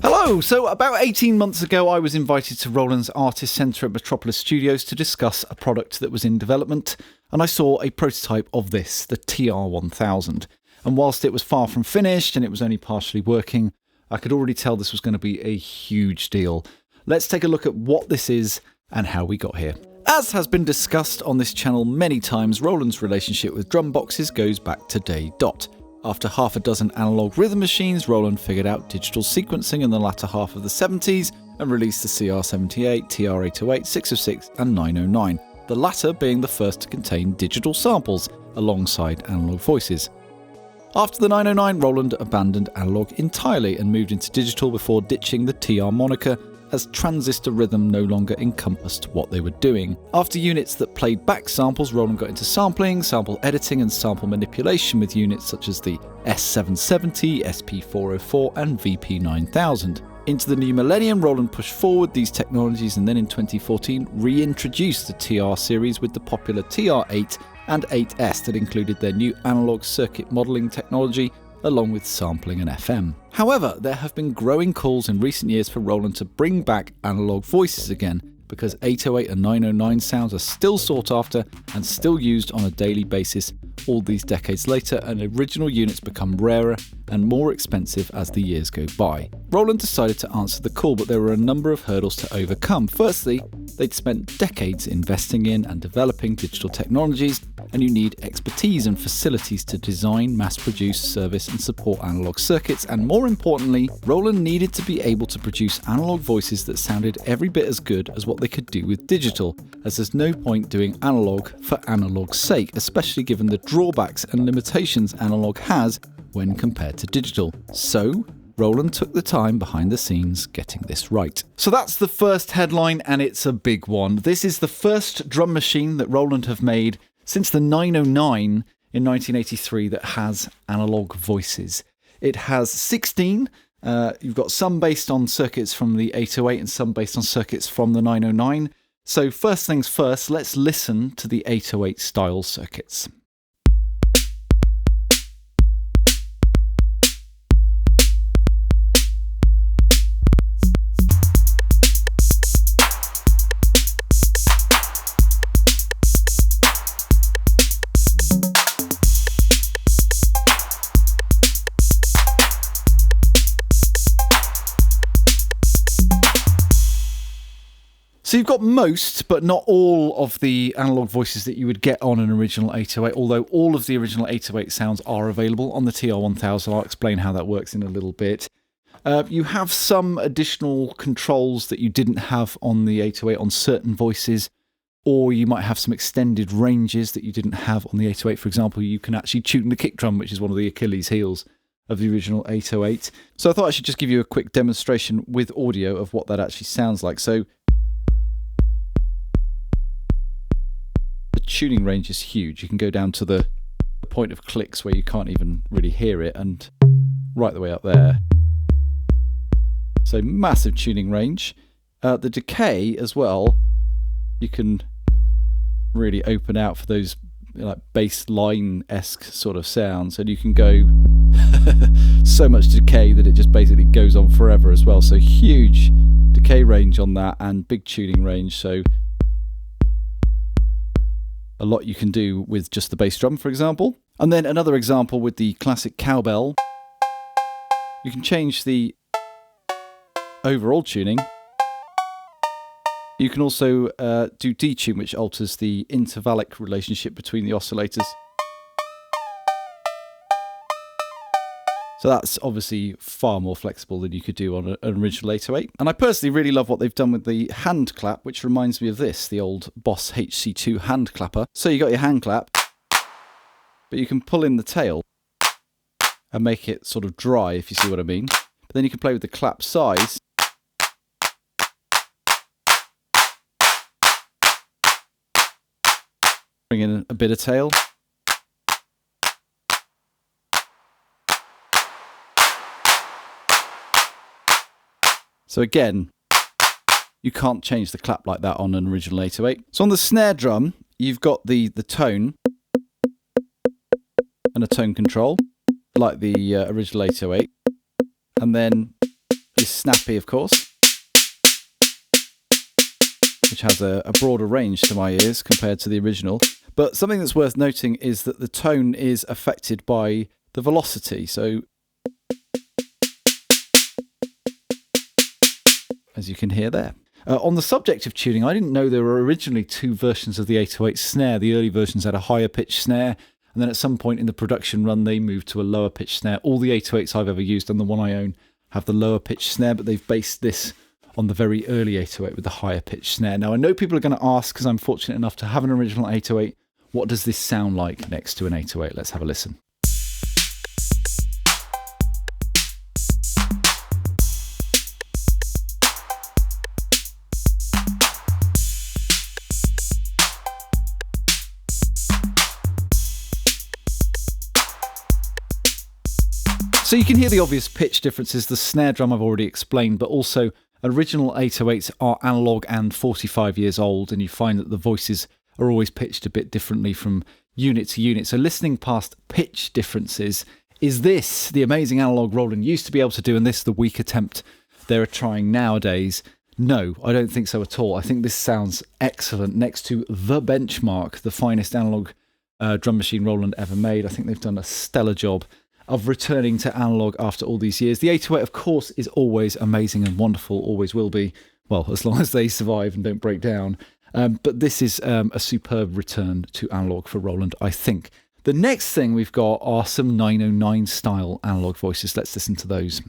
Hello! So about 18 months ago I was invited to Roland's Artist Centre at Metropolis Studios to discuss a product that was in development, and I saw a prototype of this, the TR-1000. And whilst it was far from finished and it was only partially working, I could already tell this was going to be a huge deal. Let's take a look at what this is and how we got here. As has been discussed on this channel many times, Roland's relationship with drum boxes goes back to day dot. After half a dozen analog rhythm machines, Roland figured out digital sequencing in the latter half of the 70s and released the CR78, TR-808, 606 and 909, the latter being the first to contain digital samples alongside analog voices. After the 909, Roland abandoned analog entirely and moved into digital before ditching the TR moniker, as transistor rhythm no longer encompassed what they were doing. After units that played back samples, Roland got into sampling, sample editing and sample manipulation with units such as the S770, SP404 and VP9000. Into the new millennium, Roland pushed forward these technologies and then in 2014 reintroduced the TR series with the popular TR-8 and 8S that included their new analog circuit modelling technology along with sampling and FM. However, there have been growing calls in recent years for Roland to bring back analog voices again, because 808 and 909 sounds are still sought after and still used on a daily basis all these decades later, and original units become rarer and more expensive as the years go by. Roland decided to answer the call, but there were a number of hurdles to overcome. Firstly, they'd spent decades investing in and developing digital technologies, and you need expertise and facilities to design, mass-produce, service and support analog circuits, and more importantly, Roland needed to be able to produce analog voices that sounded every bit as good as what they could do with digital, as there's no point doing analog for analog's sake, especially given the drawbacks and limitations analog has when compared to digital. So, Roland took the time behind the scenes getting this right. So that's the first headline, and it's a big one. This is the first drum machine that Roland have made since the 909 in 1983 that has analog voices. It has 16. You've got some based on circuits from the 808 and some based on circuits from the 909. So first things first, let's listen to the 808 style circuits. So you've got most, but not all, of the analog voices that you would get on an original 808, although all of the original 808 sounds are available on the TR-1000. I'll explain how that works in a little bit. You have some additional controls that you didn't have on the 808 on certain voices, or you might have some extended ranges that you didn't have on the 808. For example, you can actually tune the kick drum, which is one of the Achilles heels of the original 808. So I thought I should just give you a quick demonstration with audio of what that actually sounds like. So the tuning range is huge. You can go down to the point of clicks where you can't even really hear it, and right the way up there. So massive tuning range. The decay as well, you can really open out for those like bass line-esque sort of sounds, and you can go so much decay that it just basically goes on forever as well. So huge decay range on that and big tuning range. So a lot you can do with just the bass drum, for example. And then another example with the classic cowbell. You can change the overall tuning. You can also do detune, which alters the intervallic relationship between the oscillators. So that's obviously far more flexible than you could do on an original 808. And I personally really love what they've done with the hand clap, which reminds me of this, the old Boss HC2 hand clapper. So you got your hand clap, but you can pull in the tail and make it sort of dry, if you see what I mean. But then you can play with the clap size. Bring in a bit of tail. So again, you can't change the clap like that on an original 808. So on the snare drum, you've got the tone and a tone control, like the original 808. And then this snappy, of course, which has a broader range to my ears compared to the original. But something that's worth noting is that the tone is affected by the velocity. So, as you can hear there. On the subject of tuning, I didn't know there were originally two versions of the 808 snare. The early versions had a higher pitch snare, and then at some point in the production run, they moved to a lower pitch snare. All the 808s I've ever used and the one I own have the lower pitch snare, but they've based this on the very early 808 with the higher pitch snare. Now, I know people are going to ask, because I'm fortunate enough to have an original 808, what does this sound like next to an 808? Let's have a listen. So you can hear the obvious pitch differences. The snare drum I've already explained, but also original 808s are analog and 45 years old, and you find that the voices are always pitched a bit differently from unit to unit. So listening past pitch differences, is this the amazing analog Roland used to be able to do, and this the weak attempt they're trying nowadays? No, I don't think so at all. I think this sounds excellent next to the benchmark, the finest analog drum machine Roland ever made. I think they've done a stellar job of returning to analog after all these years. The 808, of course, is always amazing and wonderful, always will be, well, as long as they survive and don't break down. But this is a superb return to analog for Roland, I think. The next thing we've got are some 909 style analog voices. Let's listen to those.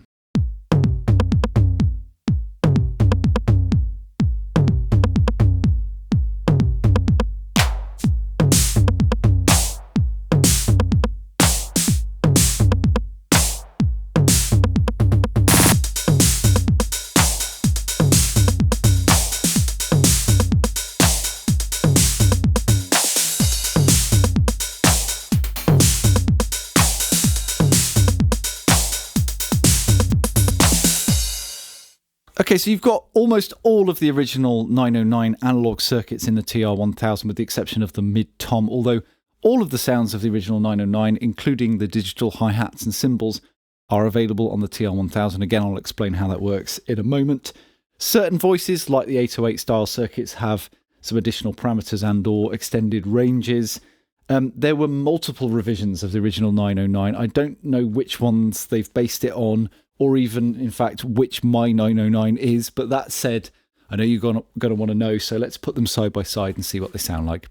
Okay, so you've got almost all of the original 909 analog circuits in the TR-1000 with the exception of the mid-tom, although all of the sounds of the original 909, including the digital hi-hats and cymbals, are available on the TR-1000. Again, I'll explain how that works in a moment. Certain voices, like the 808 style circuits, have some additional parameters and or extended ranges. There were multiple revisions of the original 909. I don't know which ones they've based it on, or even, in fact, which my 909 is. But that said, I know you're going to want to know, so let's put them side by side and see what they sound like.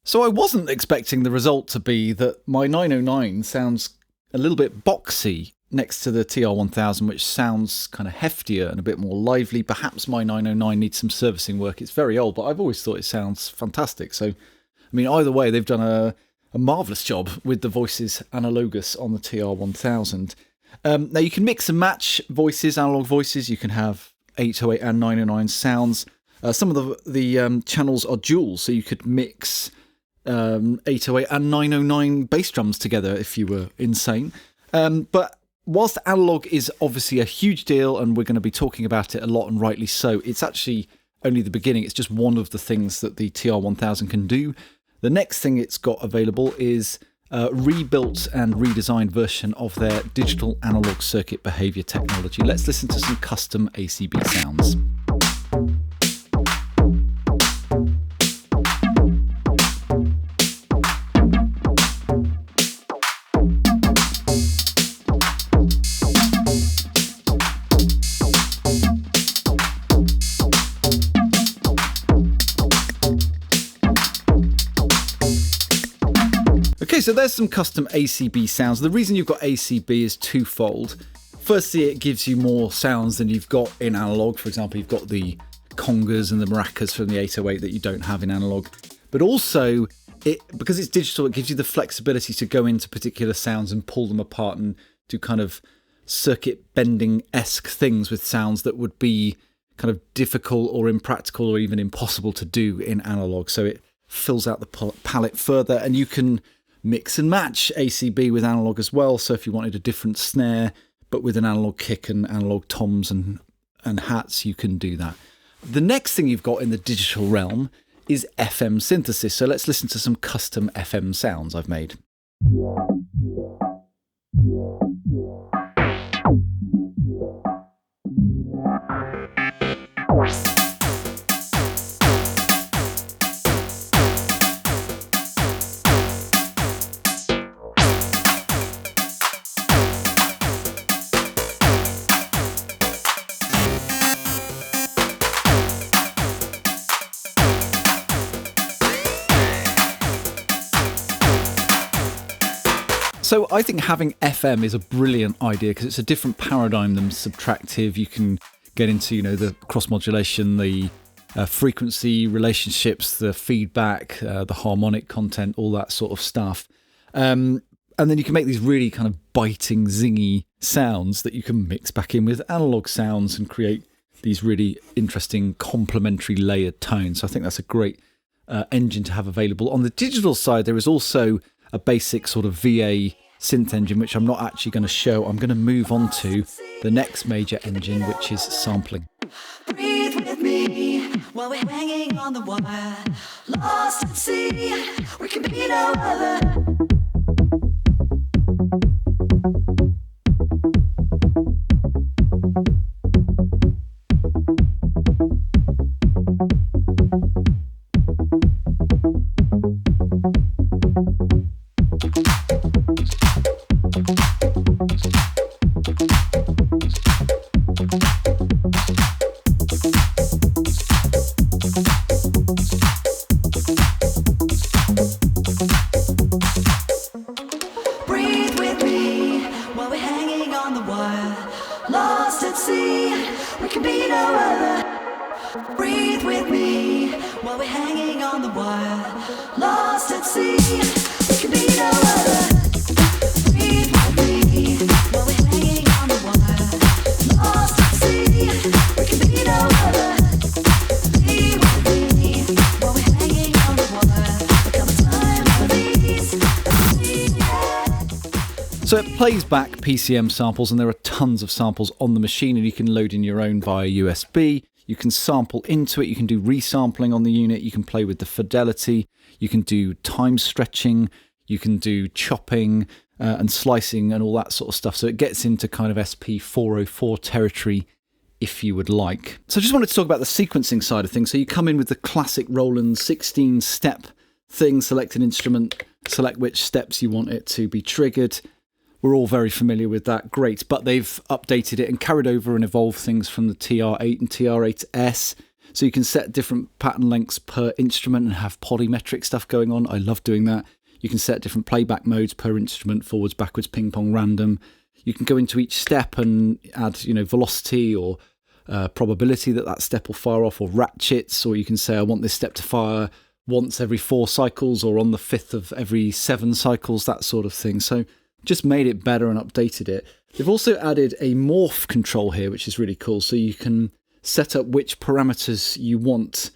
So I wasn't expecting the result to be that my 909 sounds a little bit boxy next to the TR-1000, which sounds kind of heftier and a bit more lively. Perhaps my 909 needs some servicing work. It's very old, but I've always thought it sounds fantastic. So, I mean, either way, they've done a marvellous job with the voices analogous on the TR-1000. Now, you can mix and match voices, analog voices. You can have 808 and 909 sounds. Some of the channels are dual, so you could mix 808 and 909 bass drums together if you were insane. But whilst analog is obviously a huge deal and we're going to be talking about it a lot and rightly so, it's actually only the beginning. It's just one of the things that the TR-1000 can do. The next thing it's got available is a rebuilt and redesigned version of their digital analog circuit behavior technology. Let's listen to some custom ACB sounds. Okay, so there's some custom ACB sounds. The reason you've got ACB is twofold. Firstly, it gives you more sounds than you've got in analog. For example, you've got the congas and the maracas from the 808 that you don't have in analog. But also, because it's digital, it gives you the flexibility to go into particular sounds and pull them apart and do kind of circuit bending-esque things with sounds that would be kind of difficult or impractical or even impossible to do in Analogue. So it fills out the palette further, and you can mix and match ACB with Analogue as well. So if you wanted a different snare, but with an Analogue kick and Analogue toms and hats, you can do that. The next thing you've got in the digital realm is FM synthesis. So let's listen to some custom FM sounds I've made. So I think having FM is a brilliant idea because it's a different paradigm than subtractive. You can get into, the cross modulation, the frequency relationships, the feedback, the harmonic content, all that sort of stuff. And then you can make these really kind of biting, zingy sounds that you can mix back in with analog sounds and create these really interesting complementary layered tones. So I think that's a great engine to have available. On the digital side, there is also a basic sort of VA synth engine, which I'm not actually going to show. I'm going to move on to the next major engine, which is sampling. Breathe with me while we're hanging on the wire. Lost at sea, we can be no other. So it plays back PCM samples, and there are tons of samples on the machine, and you can load in your own via USB. You can sample into it, you can do resampling on the unit, you can play with the fidelity, you can do time stretching, you can do chopping and slicing and all that sort of stuff. So it gets into kind of SP404 territory if you would like. So I just wanted to talk about the sequencing side of things. So you come in with the classic Roland 16-step thing, select an instrument, select which steps you want it to be triggered. We're all very familiar with that, great, but they've updated it and carried over and evolved things from the TR-8 and TR-8S, so you can set different pattern lengths per instrument and have polymetric stuff going on. I love doing that. You can set different playback modes per instrument, forwards, backwards, ping pong, random. You can go into each step and add, velocity or probability that step will fire off, or ratchets, or you can say I want this step to fire once every 4 cycles or on the 5th of every 7 cycles, that sort of thing. So just made it better and updated it. They've also added a morph control here, which is really cool. So you can set up which parameters you want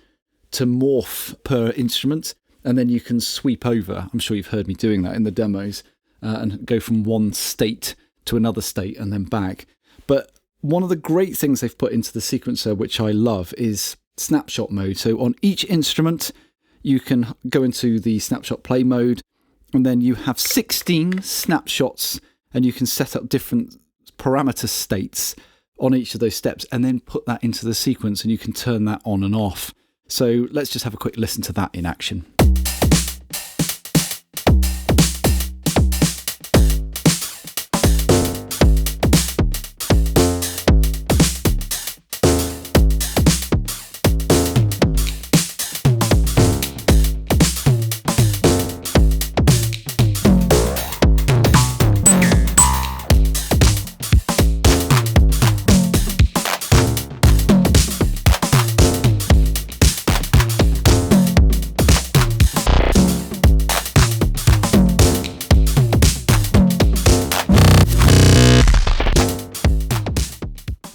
to morph per instrument, and then you can sweep over. I'm sure you've heard me doing that in the demos, and go from one state to another state and then back. But one of the great things they've put into the sequencer, which I love, is snapshot mode. So on each instrument, you can go into the snapshot play mode, and then you have 16 snapshots, and you can set up different parameter states on each of those steps and then put that into the sequence, and you can turn that on and off. So let's just have a quick listen to that in action.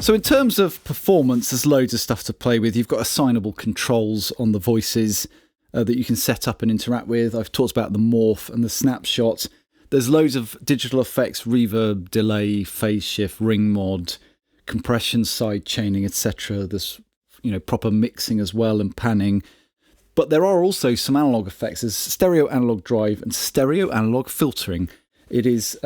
So in terms of performance, there's loads of stuff to play with. You've got assignable controls on the voices that you can set up and interact with. I've talked about the morph and the snapshot. There's loads of digital effects, reverb, delay, phase shift, ring mod, compression, side chaining, etc. There's proper mixing as well and panning. But there are also some analog effects. There's stereo analog drive and stereo analog filtering. It is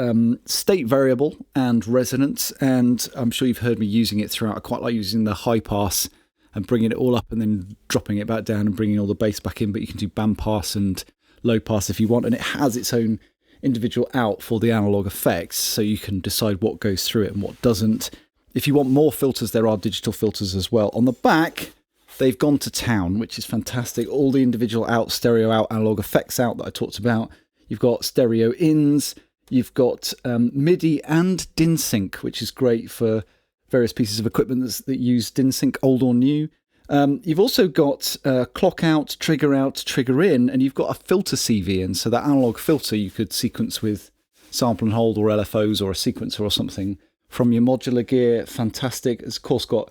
state variable and resonant, and I'm sure you've heard me using it throughout. I quite like using the high pass and bringing it all up and then dropping it back down and bringing all the bass back in, but you can do band pass and low pass if you want, and it has its own individual out for the analog effects, so you can decide what goes through it and what doesn't. If you want more filters, there are digital filters as well. On the back, they've gone to town, which is fantastic. All the individual out, stereo out, analog effects out that I talked about. You've got stereo ins, you've got MIDI and DIN sync, which is great for various pieces of equipment that use DIN sync, old or new. You've also got clock out, trigger in, and you've got a filter CV in. So that analog filter you could sequence with sample and hold or LFOs or a sequencer or something from your modular gear. Fantastic. It's of course got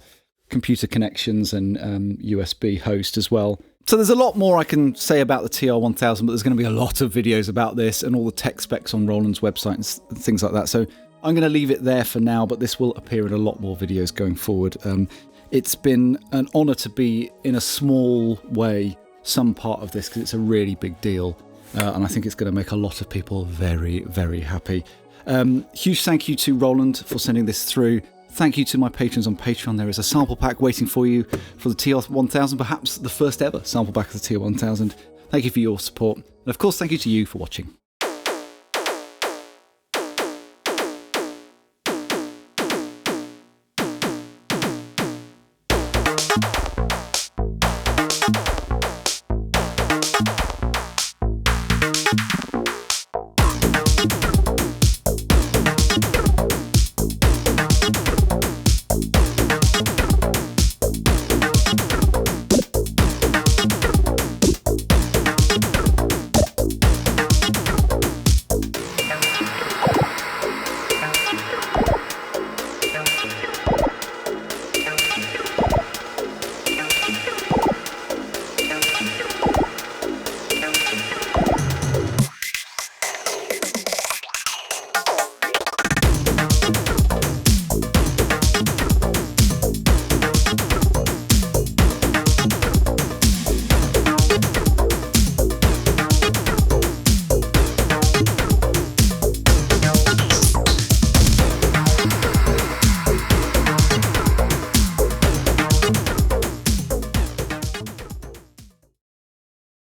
computer connections and USB host as well. So there's a lot more I can say about the TR-1000, but there's going to be a lot of videos about this and all the tech specs on Roland's website and things like that. So I'm going to leave it there for now, but this will appear in a lot more videos going forward. It's been an honour to be, in a small way, some part of this, because it's a really big deal. And I think it's going to make a lot of people very, very happy. Huge thank you to Roland for sending this through. Thank you to my patrons on Patreon. There is a sample pack waiting for you for the TR-1000, perhaps the first ever sample pack of the TR-1000. Thank you for your support. And of course, thank you to you for watching.